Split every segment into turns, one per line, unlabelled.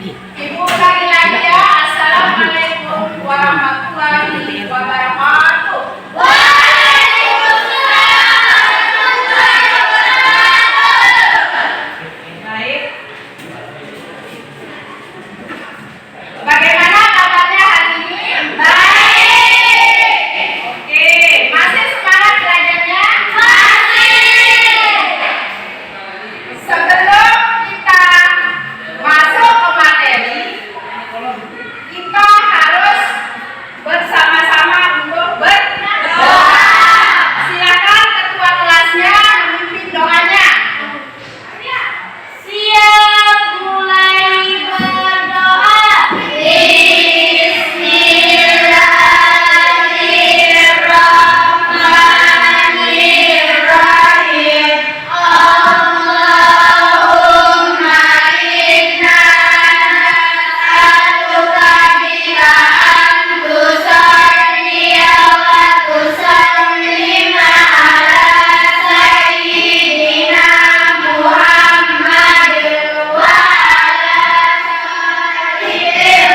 Ibu ulangi lagi ya. Assalamualaikum warahmatullahi wabarakatuh. Baik. Bagaimana kabarnya hari ini? Baik. Oke, masih semangat belajarnya? Masih. Sebelum kita masuk ke materi, kita harus bersama-sama untuk berdoa. Silakan ketua kelasnya memimpin doanya. Siap, mulai berdoa. Bismillahirrahmanirrahim. Allahumma inna nas'aluka bika an tusalliya wa tusallima ala sayyidina Muhammad wa ala sayyidil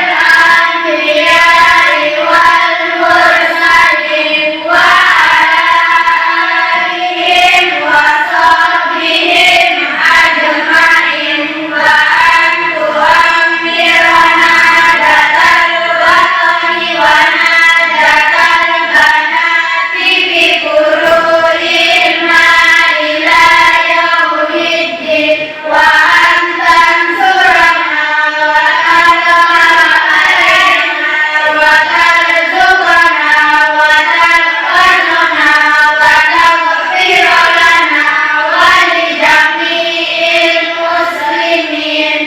anbiya'i wal mursalin wa ala alihim wa sahbihim ajma'in wa an tu'ammirana datal watani wa nadatal banati bi qururil ila yaumiddin wa an tansurana wa ala alaina wa tarzuqana wa tarhamna wa taghfir lana wa li jami'il muslimin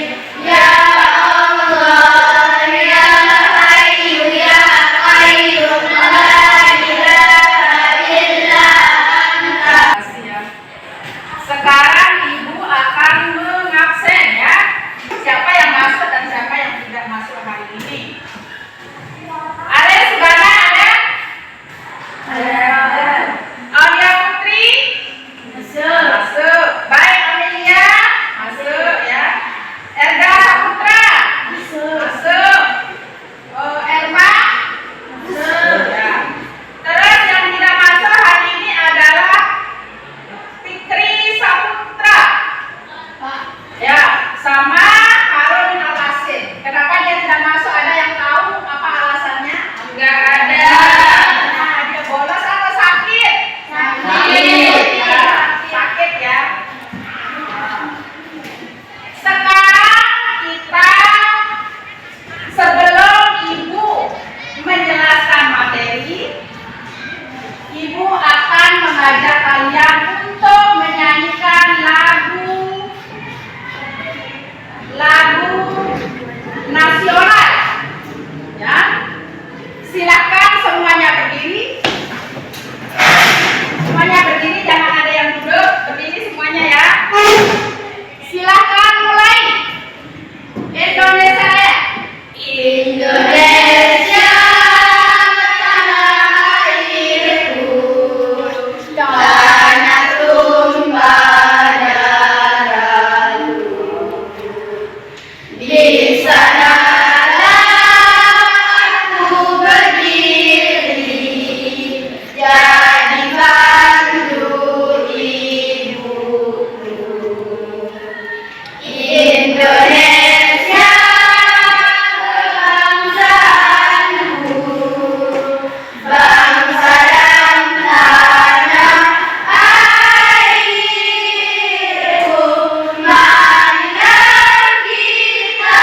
ya Allah ya Hayyu ya Qayyum la ilaha illa anta. Sekarang ibu akan mengabsen ya. Siapa yang masuk dan siapa yang tidak masuk hari ini. Ada Subhana ada? Ada. Aulia Putri? Masuk. Masuk. Baik Amelia? Masuk ya. Erga Saputra? Masuk. Masuk. Elma? Masuk. Ya. Terus yang tidak masuk hari ini adalah Fikri Saputra. Ya, sama Harun Al-Hasin. Kenapa dia tidak masuk? Ada yang tahu apa alasannya? Enggak ada. Nah, dia bolos atau sakit? Sakit. Ya, sakit ya. Sekarang kita sebelum ibu menjelaskan materi, ibu akan mengajak kalian untuk menyanyikan lagu nasional. Ya. Silakan semuanya berdiri. Semuanya berdiri, jangan ada yang duduk. Berdiri semuanya ya. Silakan mulai. Indonesia Raya. Indonesia tanah airku, tanah tumpah darahku. Di sanalah aku berdiri, jadi bantu ibuku. Indonesia bangsaanku, bangsa dan tanah airku. Marilah kita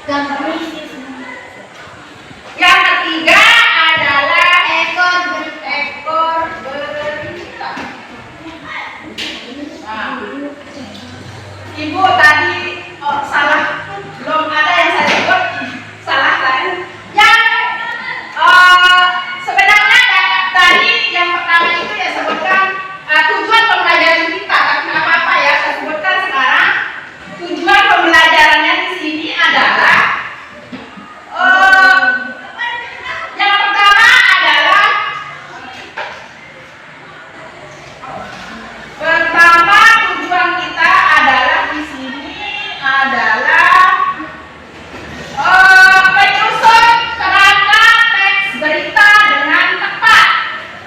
Yang ketiga adalah ekor berita. Nah, Ibu tadi salah, belum ada yang saya sebut salah tadi. Yang sebenarnya tadi yang pertama itu ya sebutkan tujuan pembelajaran kita, tapi nggak apa-apa ya saya sebutkan sekarang. Tujuan pembelajarannya di sini adalah yang pertama adalah tujuan kita adalah di sini adalah menyusun kerangka teks berita dengan tepat.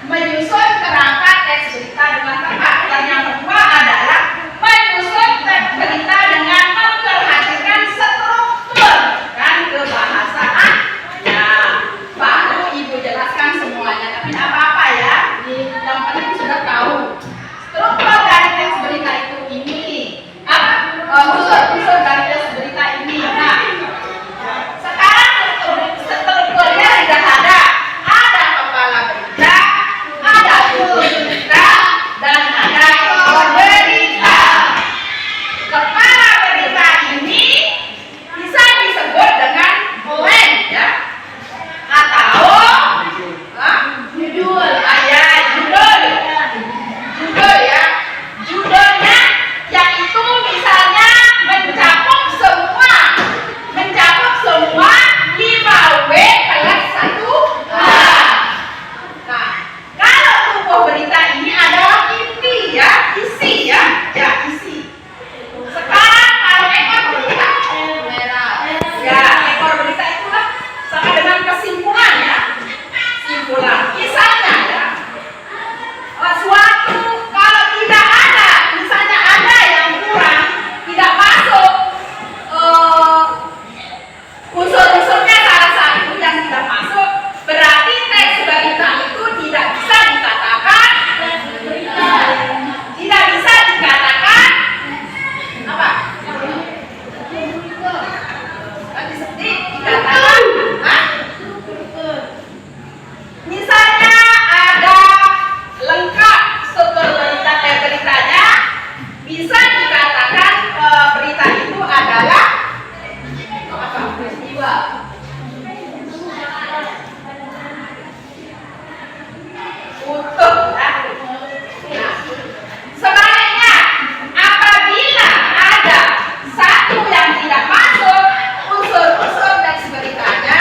Menyusun kerangka teks berita dengan tepat. Dan yang kedua adalah menyusun teks berita dengan memperhatikan struktur dan kebahasaan. Nah, baru Ibu jelaskan semuanya, tapi tidak apa-apa ya. Yang penting sudah tahu struktur dari teks berita itu ini. Unsur dari teks berita ini. Nah, sekarang strukturnya sudah ada. Ada kepala berita, ada judul berita, dan ada ekor berita. Kepala berita ini bisa disebut dengan poin ya, atau judul. Judul ya. Judulnya yaitu misalnya mencakup semua 5W kelas 1A. Nah, kalau tubuh berita ini adalah inti ya, isi ya, isi. Sekarang kalau ekor berita, ya ekor berita itulah sama dengan kesimpulan ya, kesimpulan. Misalnya ya, suatu kalau tidak ada, misalnya ada yang kurang, tidak masuk unsur-unsurnya salah satu yang tidak masuk, berarti teks berita itu tidak bisa dikatakan apa? Dikatakan misalnya ada lengkap struktur beritanya, bisa dikatakan berita itu adalah peristiwa. Utuh ya. Nah, sebaliknya apabila ada satu yang tidak masuk unsur-unsur teks beritanya,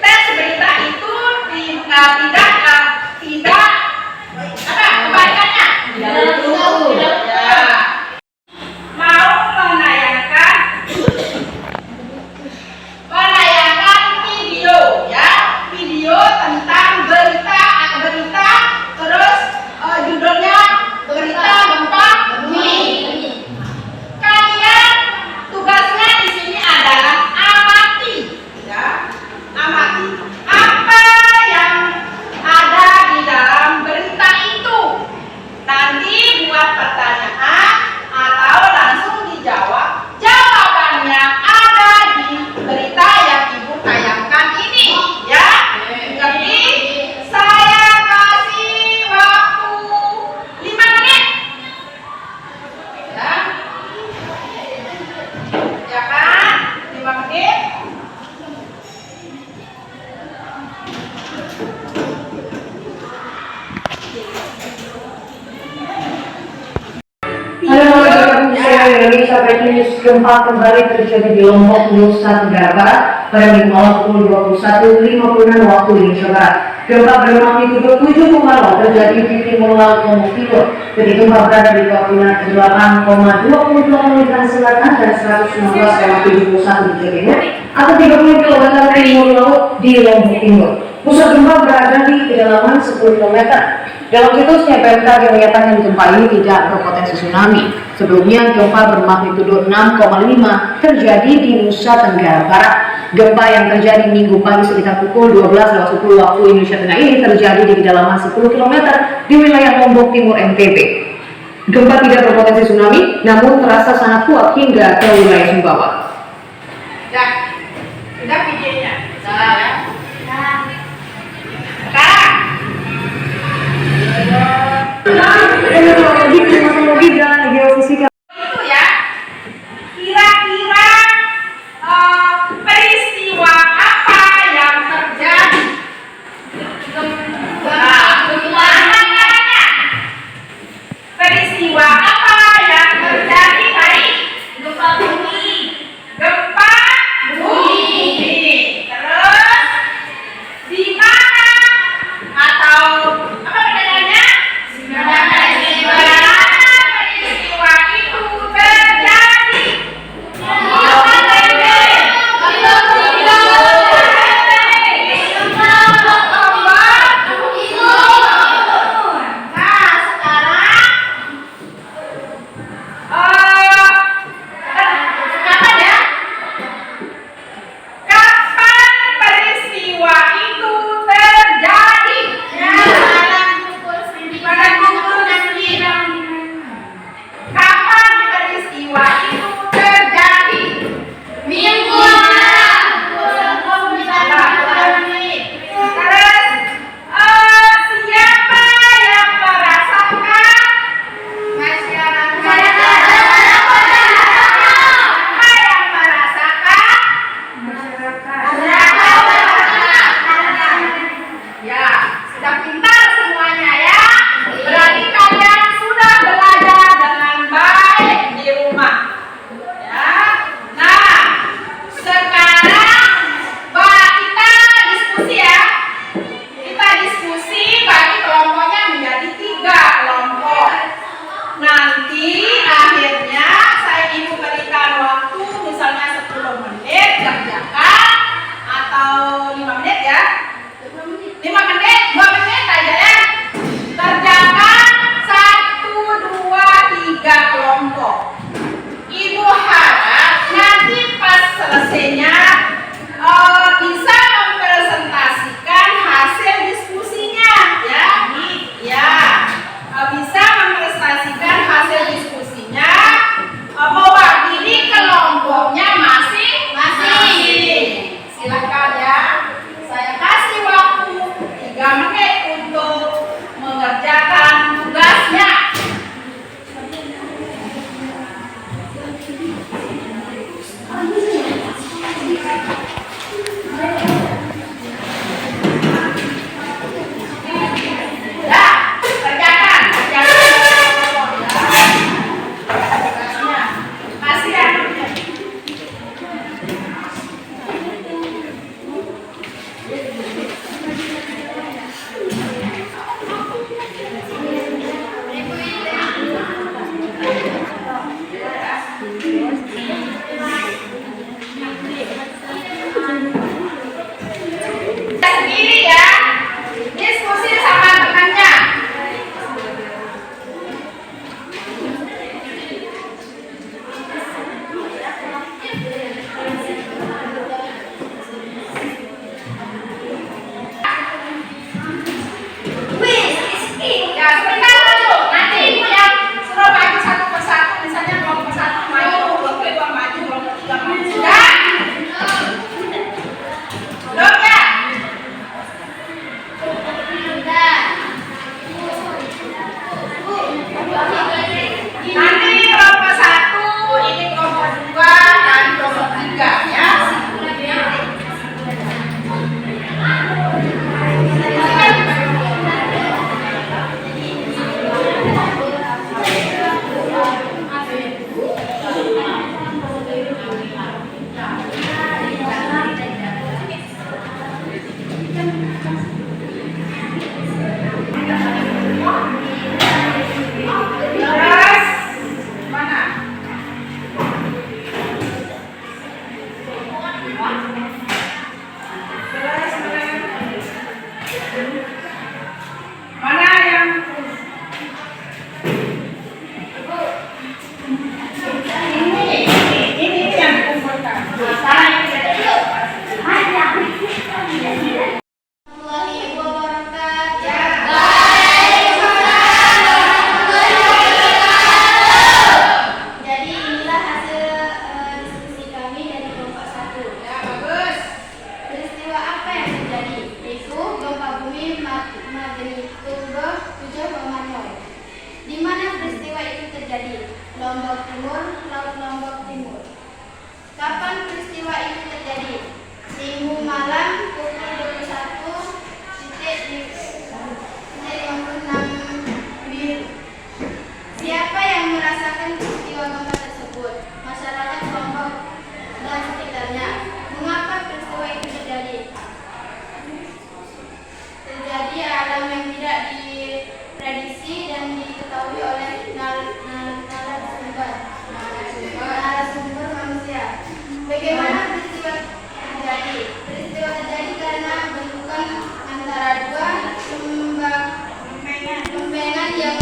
teks berita itu tidak kebalikannya. Mau menayangkan video ya, video tentang berita, terus judulnya berita gempa bumi. Kalian tugasnya di sini adalah amati ya, amati apa yang ada di dalam berita itu. Nanti buat pertanyaan atau langsung dijawab. Jawabannya ada di berita yang Ibu tayangkan ini ya. Jadi saya kasih waktu 5 menit ya. Ya kan? 5 menit.
Indonesia Breaking News, gempa kembali terjadi di Lombok, Nusa Tenggara Barat pada Minggu malam pukul 21.56 waktu Indonesia Barat. Gempa bermagnitudo 7,0 terjadi di timur laut Lombok Timur. Jadi gempa berada di koordinat 8,22 milimeter selatan dan 119,71 di Timur atau 30 km timur laut di Lombok Timur. Pusat gempa berada di kedalaman 10 km. Dalam situsnya BMKG menyatakan gempa ini tidak berpotensi tsunami. Sebelumnya gempa bermagnitudo 6,5 terjadi di Nusa Tenggara Barat. Gempa yang terjadi Minggu pagi sekitar pukul 12.10 waktu Indonesia Tengah ini terjadi di kedalaman 10 km di wilayah Lombok Timur NTB. Gempa tidak berpotensi tsunami, namun terasa sangat kuat hingga ke wilayah Sumbawa.
Ya, udah videonya. Nah, ya.
Teknologi dan geofisika.
Itu ya, kira-kira peristiwa apa yang terjadi? Peristiwa apa yang terjadi hari? Gempa bumi. Gempa bumi. Terus di mana atau apa pertanyaannya? Di mana peristiwa itu terjadi? Kapan ya? Kapan peristiwa itu terjadi? Pada pukul 9. Kapan peristiwa itu terjadi? Minggu malam. Terus siapa yang merasakan? Siapa yang merasakan? Ya, sudah pintar semuanya ya. Berarti kalian sudah belajar dengan baik di rumah. Ya. Nah, sekarang kita diskusi ya. Kita diskusi bagi kelompoknya menjadi 3 kelompok. Nanti akhirnya saya ibu berikan waktu misalnya 10 menit kerjakan atau 5 menit ya. 5 menit, 2 menit aja ya. Kerjakan 1, 2, 3 kelompok. Ibu harap nanti pas selesainya bisa mempresentasikan hasil diskusinya ya. Ya. Bisa mempresentasikan hasil diskusinya. Mewakili kelompoknya masing-masing. Silakan ya. Saya kasih waktu 3 menit.
Lombok Timur, Laut Lombok Timur. Kapan peristiwa itu terjadi? Minggu malam pukul 21.56 WIB. Siapa yang merasakan peristiwa gempa tersebut? Masyarakat Lombok dan sekitarnya. Mengapa peristiwa itu terjadi? Terjadi alam yang tidak diprediksi dan diketahui oleh narasumber manusia. Bagaimana peristiwa terjadi? Peristiwa terjadi karena benturan antara dua lempengan yang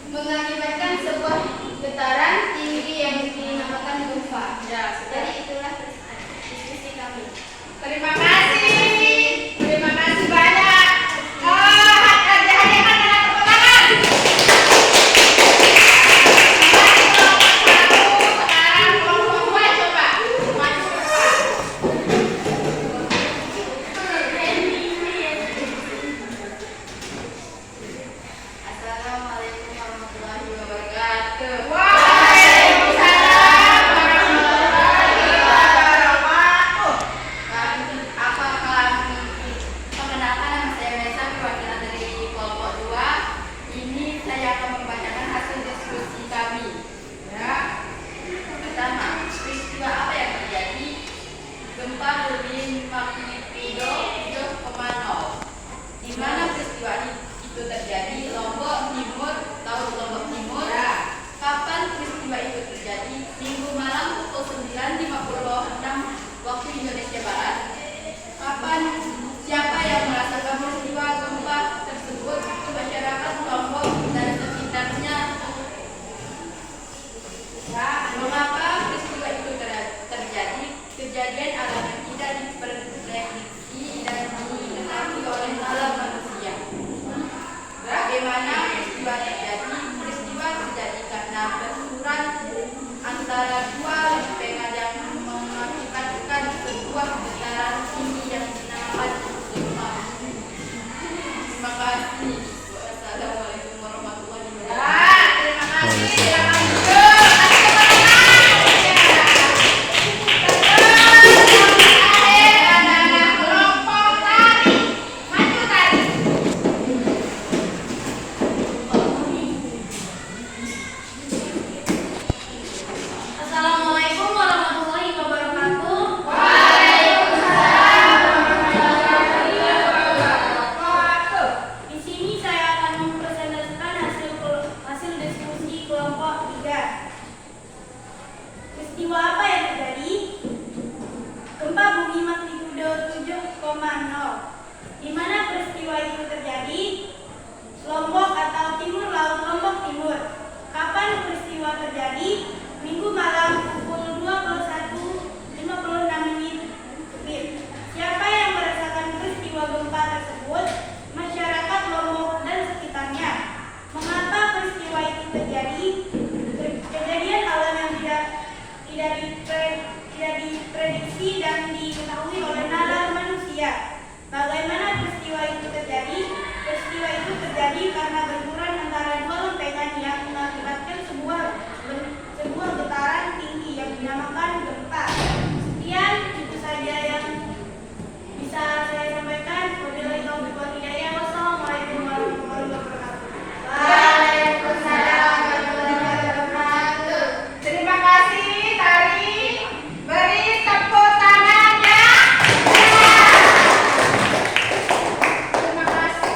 mengakibatkan sebuah getaran tinggi yang dinamakan gempa.
Ya,
Jadi itulah diskusi kami.
terima kasih. Terima kasih banyak. Hadiah-hadiah adalah tepuk tangan. Sekarang kelompok dua coba maju ke depan.
Assalamualaikum warahmatullahi wabarakatuh.
Waalaikumsalam warahmatullahi wabarakatuh.
Perkenalkan, nama saya Mesa, perwakilan dari kelompok 2. Ini saya akan membacakan hasil diskusi kami.
Ya.
Pertama, peristiwa apa yang terjadi? Gempa bermagnitudo 7,0. Di mana peristiwa itu terjadi? Lombok Timur, Laut Lombok Timur. Kapan peristiwa itu terjadi? Minggu malam pukul 9.56 waktu Indonesia Barat. Kapan? Siapa yang merasakan peristiwa gempa tersebut? Masyarakat Lombok dan sekitarnya. Mengapa peristiwa itu terjadi? Kejadian alam yang tidak diprediksi dan diketahui oleh nalar manusia. Bagaimana peristiwa terjadi? Peristiwa terjadi karena benturan antara dua lempengan yang mengakibatkan sebuah getaran tinggi yang dinamakan gempa. Terima kasih. Wassalamualaikum warahmatullahi wabarakatuh.
Terima kasih. Silakan duduk. Terakhir adalah kelompok tari. Maju tari.
Assalamualaikum warahmatullahi wabarakatuh.
Waalaikumsalam warahmatullahi wabarakatuh.
Di sini saya akan mempresentasikan hasil diskusi kelompok 3. Peristiwa apa yang terjadi? Gempa bumi magnitudo 7,0. Di mana peristiwa itu terjadi? Lombok atau Timur Laut Lombok Timur. Kapan peristiwa terjadi? Minggu malam pukul 21.56 WIB. Siapa yang merasakan peristiwa gempa tersebut? Masyarakat Lombok dan sekitarnya. Mengapa peristiwa itu terjadi? Kejadian alam yang tidak diprediksi dan diketahui oleh nalar manusia. Bagaimana peristiwa itu terjadi? Peristiwa itu terjadi karena benturan antara dua lempengan yang mengakibatkan sebuah getaran tinggi yang dinamakan gempa. Sekian, itu saja yang bisa saya sampaikan. Wabillahi taufiq wal hidayah. Wassalamualaikum warahmatullahi wabarakatuh.
Waalaikumsalam warahmatullahi wabarakatuh. Terima kasih tari. Beri tepuk tangannya. Terima kasih.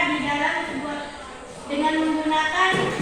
di dalam sebuah dengan menggunakan